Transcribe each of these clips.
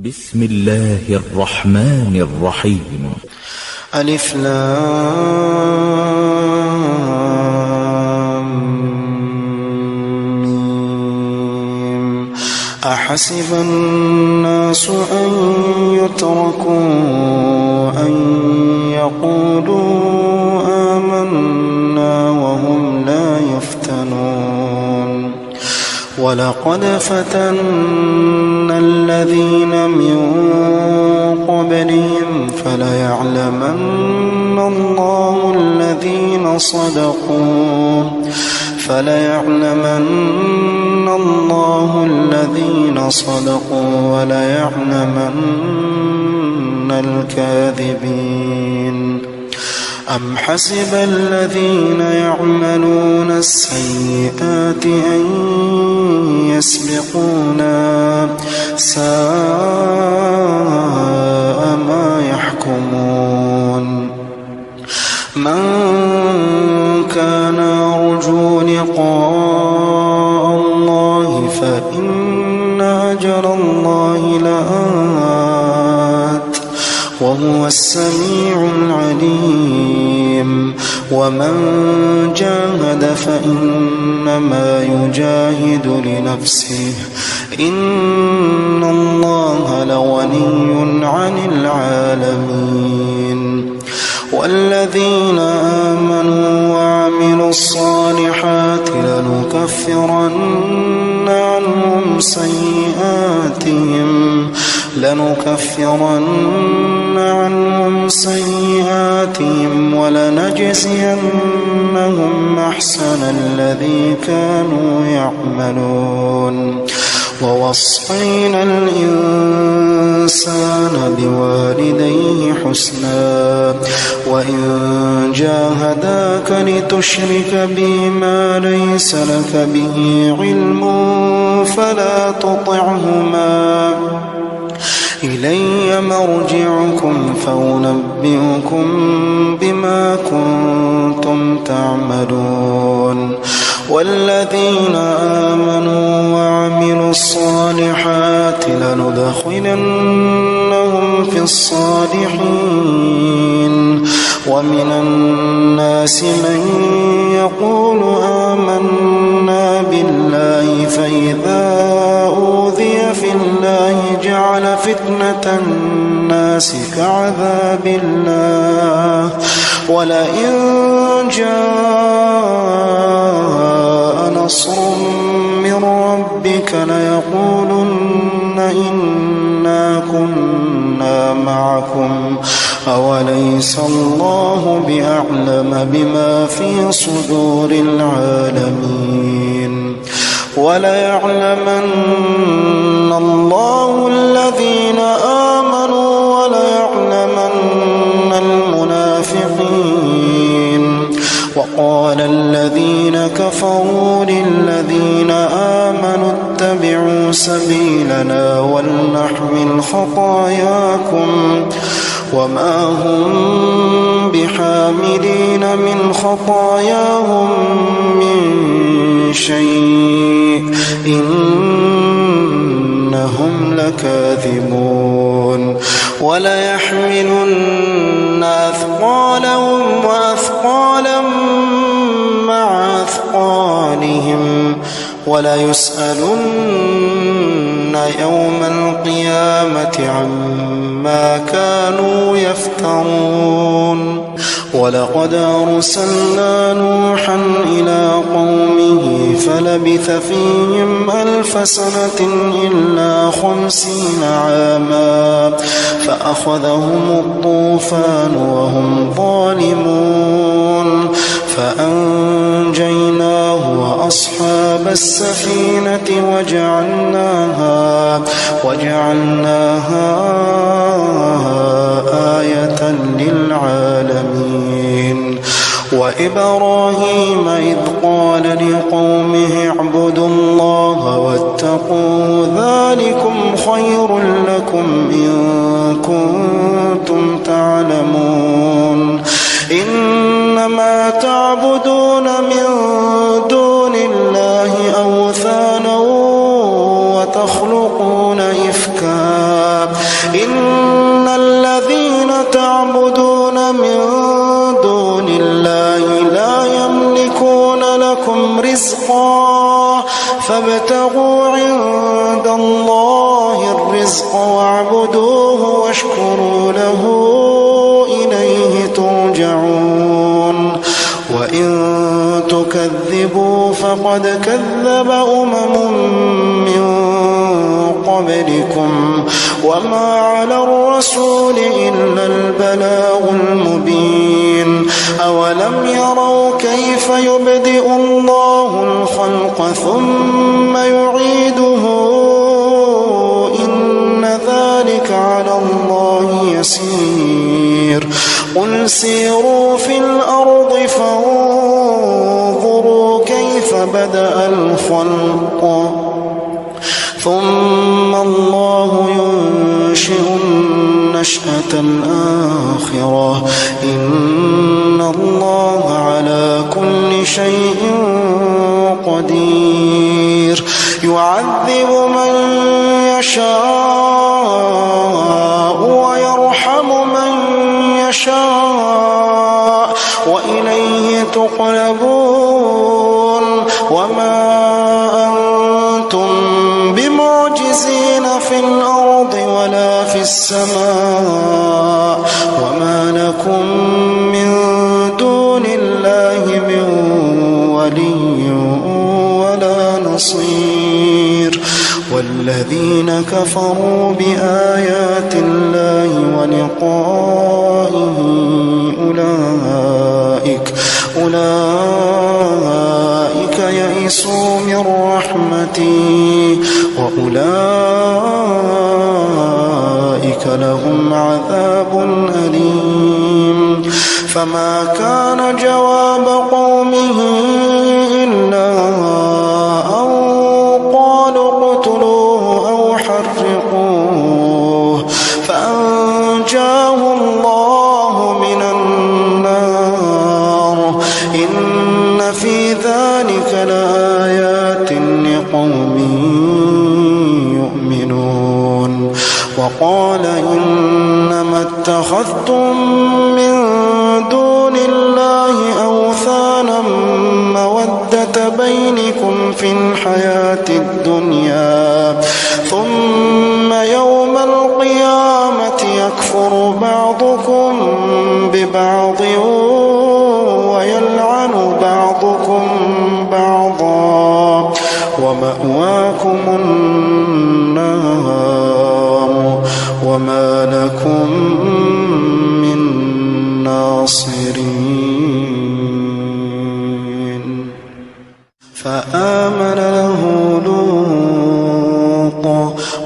بسم الله الرحمن الرحيم. ألف لام ميم. أحسب الناس أن يتركوا أن يقولوا آمنا وهم لا يفتنون ولقد فتنا الذين من قبلهم فليعلمن الله الذين صدقوا وليعلمن الكاذبين. أم حسب الذين يعملون السيئات أن يسبقونا ساء ما يحكمون. من كان يرجو لقاء الله فإن أجل الله لآت وهو السميع العليم. ومن جاهد فإنما يجاهد لنفسه إن الله لغني عن العالمين. والذين آمنوا وعملوا الصالحات لنكفرن عنهم سيئاتهم ولنجزينهم أحسن الذي كانوا يعملون. ووصينا الإنسان بوالديه حسنا وإن جاهداك لتشرك بي ما ليس لك به علم فلا تطعهما إلي مرجعكم فأنبئكم بما كنتم تعملون. والذين آمنوا وعملوا الصالحات لندخلنهم في الصالحين. ومن الناس من يقول آمنا بالله فإذا أوذي في الله جعل فتنة الناس كعذاب الله ولئن جاء نصر من ربك ليقولن إنا كنا معكم أوليس الله بأعلم بما في صدور العالمين. وليعلمن الله الذين آمنوا وليعلمن المنافقين. وقال الذين كفروا للذين آمنوا اتبعوا سبيلنا ولنحمل خطاياكم وما هم بحاملين من خطاياهم من شيء إنهم لكاذبون. وليحملن أثقالهم وأثقالا مع أثقالهم وليسألن يوم القيامة عما كانوا يفترون. ولقد أرسلنا نوحا إلى قومه فلبث فيهم 1000 سنة إلا 50 عاما فأخذهم الطوفان وهم ظالمون فأنجيناه وأصحاب السفينة وجعلناها آية للعالمين. وإبراهيم إذ قال لقومه اعبدوا الله واتقوه ذلكم خير لكم إن كنتم تعلمون. إنما تعبدون من دون الله أوثانا وتخلقون إفكا وابتغوا عند الله الرزق واعبدوه واشكروا له إليه ترجعون وإن تكذبوا فقد كذب من قبلكم وما على الرسول إلا البلاغ المبين أولم يروا كيف يبدئ الله الخلق ثم يعيده إن ذلك على الله يسير قل سيروا في الأرض فانظروا كيف بدأ الخلق ثم الله ينشئ النشأة الآخرة إن الله على كل شيء قدير يعذب من يشاء ويرحم من يشاء وإليه تقلبون وما أنتم بمعجزين في الأرض ولا في السماء وما لكم من دون الله من ولي ولا نصير والذين كفروا بآيات الله ولقائه أولئك يئسوا من رحمتي وأولئك لهم عذاب أليم فما كان جواب قومه إلا أن قالوا اقتلوه أو حرقوه فأنجاه الله من النار إن في ذلك لآيات لقوم يؤمنون وقال إنما اتخذتم من دون الله أوثانا مودة بينكم في الحياة الدنيا ثم يوم القيامة يكفر بعضكم ببعض ويلعن بعضكم بعضا ومأواكم النار وما لكم من ناصرين فآمن له لوط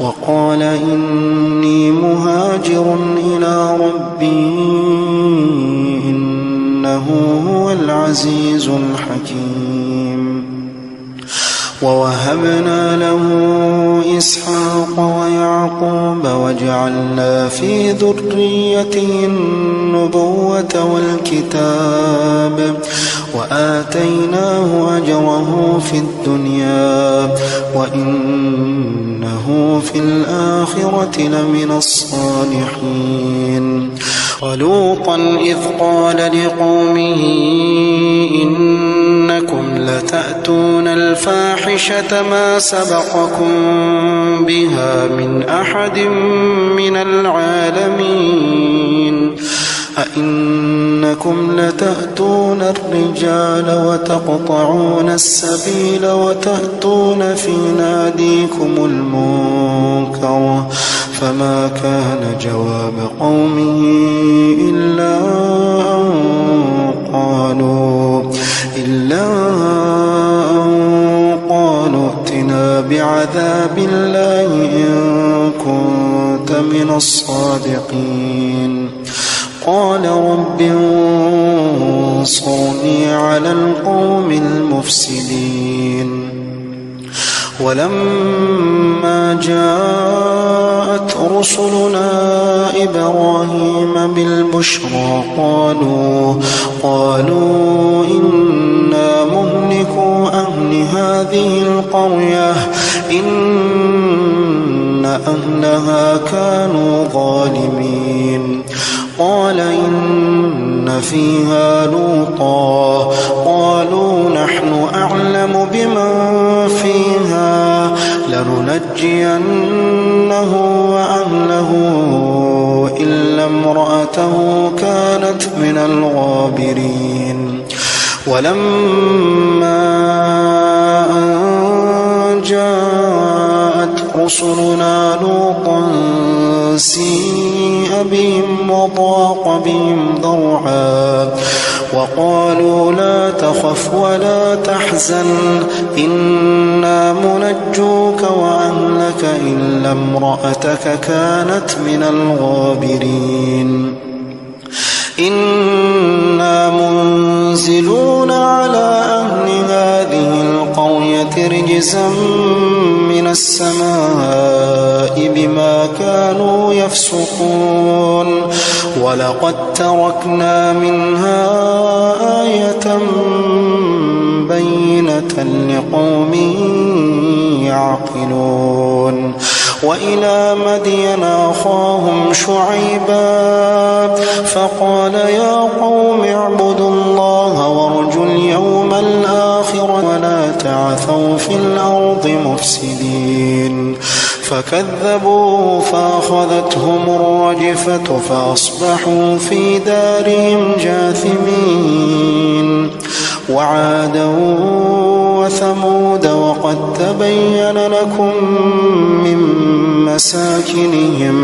وقال إني مهاجر إلى ربي إنه هو العزيز الحكيم ووهبنا له إسحاق ويعقوب وجعلنا في ذريته النبوة والكتاب وآتيناه أجره في الدنيا وإنه في الآخرة لمن الصالحين ولوطا إذ قال لقومه إنكم لتأتون الفاحشة ما سبقكم بها من أحد من العالمين أئنكم لتأتون الرجال وتقطعون السبيل وتأتون في ناديكم المنكر فما كان جواب قومه إلا أن قالوا ائتنا بعذاب الله إن كنت من الصادقين قال رب انصرني على القوم المفسدين ولما جاءت رسلنا إبراهيم بالبشرى قالوا إنا مهلكو أهل هذه القرية إن أهلها كانوا ظالمين قال إن فيها لوطا قالوا نحن أعلم بمن فيها لننجينه وأهله إلا امرأته كانت من الغابرين. ولما أن جاءت رسلنا لوطا سيء بهم وضاق بهم ذرعا وقالوا لا تخف ولا تحزن إنا منجوك وأهلك إلا امرأتك كانت من الغابرين. إنا منزلون على أهل هذه القرية رجزا من السماء بما كانوا يفسقون ولقد تركنا منها آية بينة لقوم يعقلون. وإلى مدين أخاهم شعيبا فقال يا قوم اعبدوا الله وارجوا اليوم الآخر ولا تعثوا في الأرض مفسدين. فكذبوه فأخذتهم الرجفة فأصبحوا في دارهم جاثمين. وعادا وثمود وقد تبين لكم من مساكنهم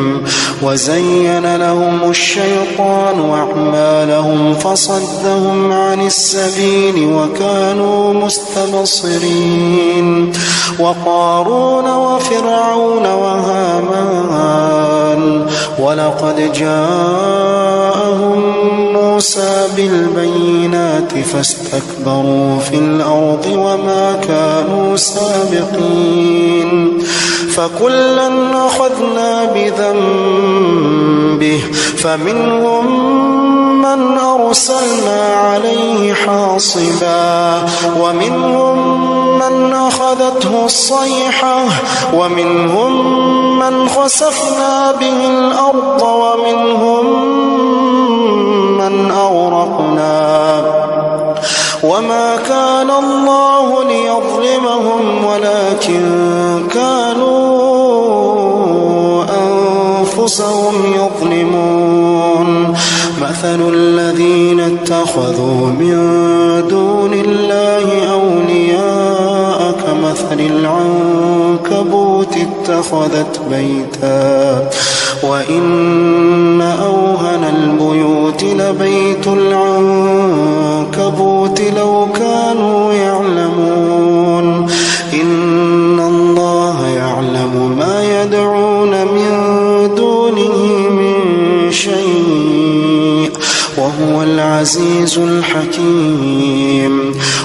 وزين لهم الشيطان أعمالهم فصدهم عن السبيل وكانوا مستبصرين. وقارون وفرعون وهامان ولقد جاءهم موسى بالبينات فاستكبروا في الأرض وما كانوا سابقين. فكلا أخذنا بذنبه فمنهم من أرسلنا عليه حاصبا ومنهم من أخذته الصيحة ومنهم من خسفنا به الأرض ومنهم من أغرقنا وما كان الله ليظلمهم ولكن كانوا أنفسهم يظلمون. مثل الذين اتخذوا من دون الله أولياء كمثل العنكبوت اتخذت بيتا وإن أوهن البيوت لبيت العنكبوت لو كانوا يعلمون. إن الله يعلم ما يدعون من دونه من شيء وهو العزيز الحكيم.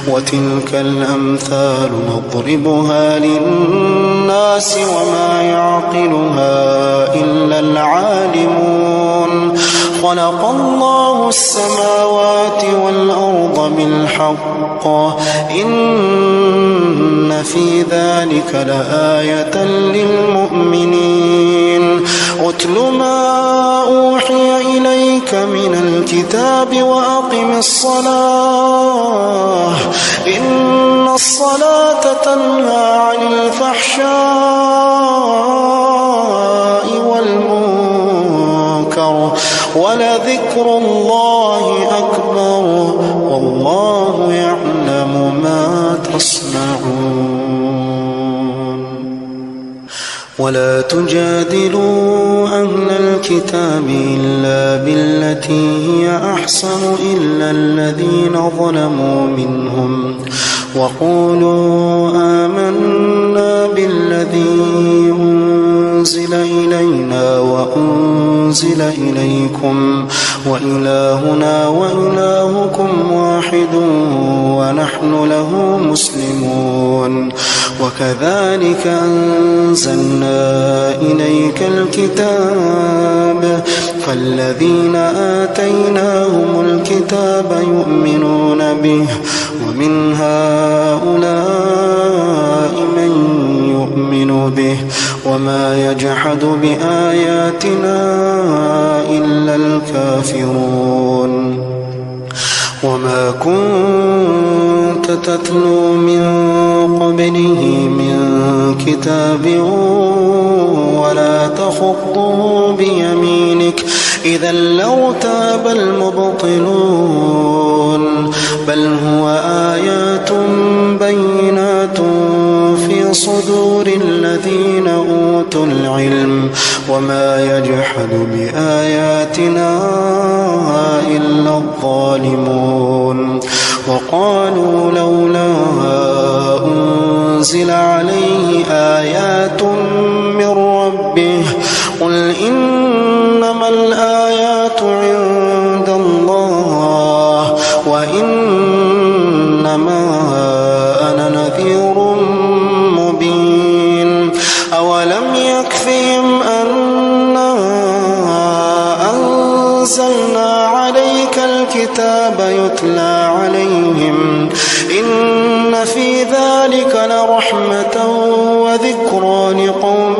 وتلك الأمثال نضربها للناس وما يعقلها إلا العالمون. خلق الله السماوات والأرض بالحق إن في ذلك لآية للمؤمنين. أتل ما أوحي إليك من الكتاب وأقم الصلاة إن الصلاة تنهى عن الفحشاء والمنكر ولذكر الله أكبر والله يعلم ما تصنعون. ولا تجادلوا أهل الكتاب إلا بالتي هي أحسن إلا الذين ظلموا منهم وقولوا آمنا بالذي أنزل إلينا وأنزل إليكم وإلهنا وإلهكم واحد ونحن له مسلمون. وكذلك أنزلنا إليك الكتاب فالذين آتيناهم الكتاب يؤمنون به ومن هؤلاء من يؤمن به وما يجحد بآياتنا إلا الكافرون. وما كنت تتلو من قبله من كتاب ولا تخطه بيمينك إذا لارتاب المبطلون بل هو آيات بينات في صدور الذين أوتوا العلم وما يجحد بآياتنا إلا الظالمون وقالوا لولا أنزل عليه آيات من ربه قل إنما الآيات عند الله وإنما أنا نذير مبين أولم يكفهم أنا أنزلنا عليك الكتاب يتلى عليهم إن في ذلك لرحمة وذكرى لقوم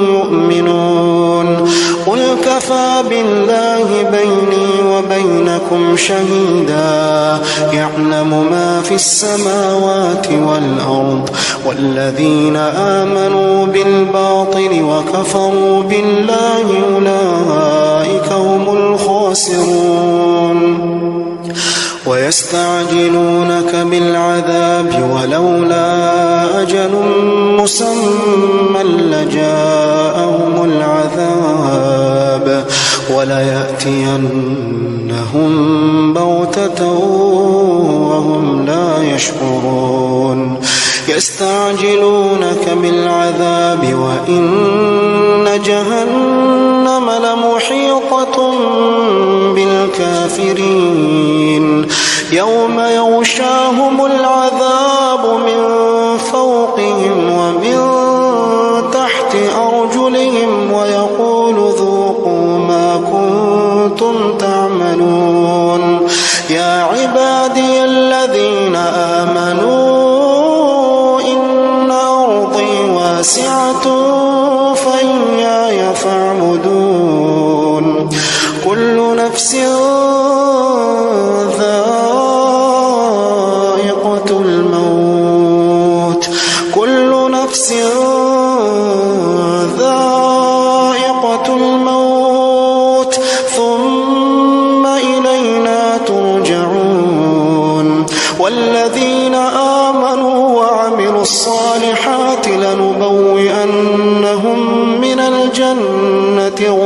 يؤمنون قل كفى بالله بيني وبينكم شهيدا يعلم ما في السماوات والأرض والذين آمنوا بالباطل وكفروا بالله أولئك هم الخاسرون ويستعجلونك بالعذاب ولولا أجل مسمى لجاءهم العذاب وليأتينهم بغتة وهم لا يشعرون يستعجلونك بالعذاب وإن جهنم لمحيطة بالكافرين يوم يغشاهم العذاب من فوقهم ومن تحت أرجلهم ويقول ذوقوا ما كنتم تعملون يا عبادي الذين آمنوا إن أرضي واسعة فإياي فاعبدون كل نفس ذائقة الموت كل نفس ذائقة الموت ثم إلينا ترجعون والذين آمنوا وعملوا الصالحات لنبوئنهم من الجنة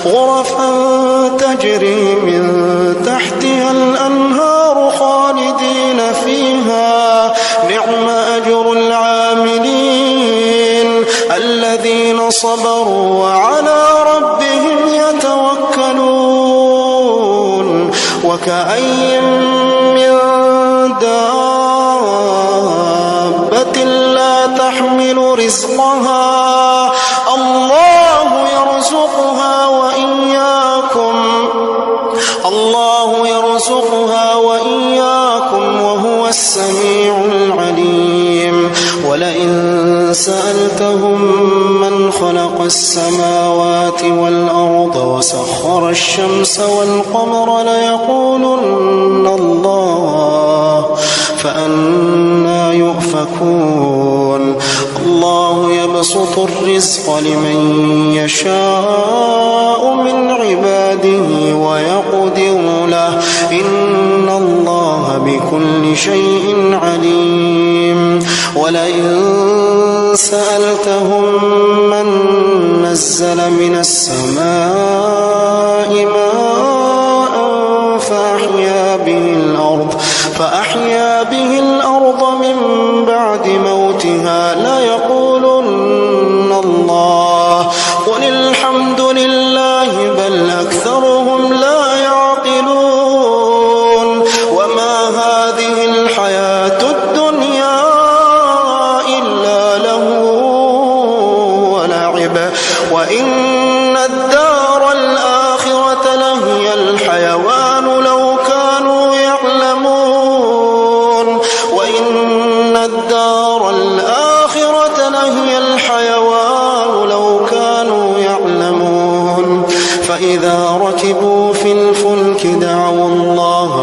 غرفا تجري من تحتها الأنهار خالدين فيها نعم أجر العاملين الذين صبروا وعلى ربهم يتوكلون وكأي من دابة لا تحمل رزقها الله يرزقها وإياكم وهو السميع العليم ولئن سألتهم من خلق السماوات والأرض وسخر الشمس والقمر ليقولن الله فأنى يؤفكون الله يبسط الرزق لمن يشاء من عباده ويقدر له إن الله بكل شيء عليم ولئن سألتهم من نزل من السماء ماء فأحيا به الأرض من بعد موتها ليقولن الله قل الحمد لله بل أكثرهم لا يعقلون وما هذه الحياة الدنيا إلا لهو ولعب وإن الدار الآخرة لهي الحيوان لو كانوا يعلمون وإن الدار الآخرة لهي الحيوان لو كانوا يعلمون فإذا ركبوا في الفلك دعوا الله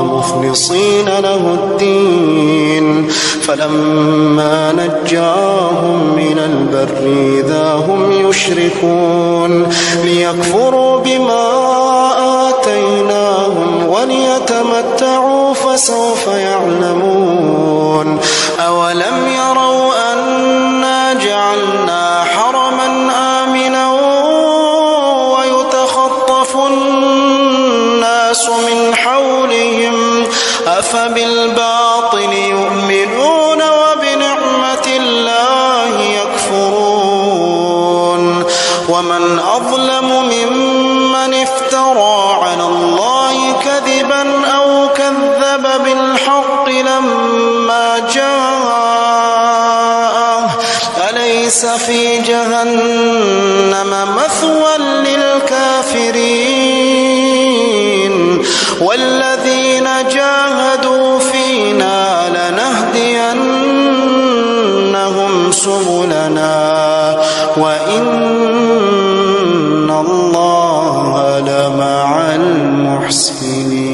مخلصين له الدين فلما نجاهم من البر إذا هم يشركون ليكفروا بما آتيناهم وليتمتعوا فسوف يعلمون أولم يروا أنا جعلنا حرما آمنا ويتخطف الناس من حولهم أفبالباطل يؤمنون وبنعمة الله يكفرون ومن أظلم ممن افترى على الله كذبا أو كذب بالحق لما جاءه أليس في جهنم مثوى للكافرين والذين جاهدوا فينا لنهدينهم سبلنا وإن الله لمع المحسنين.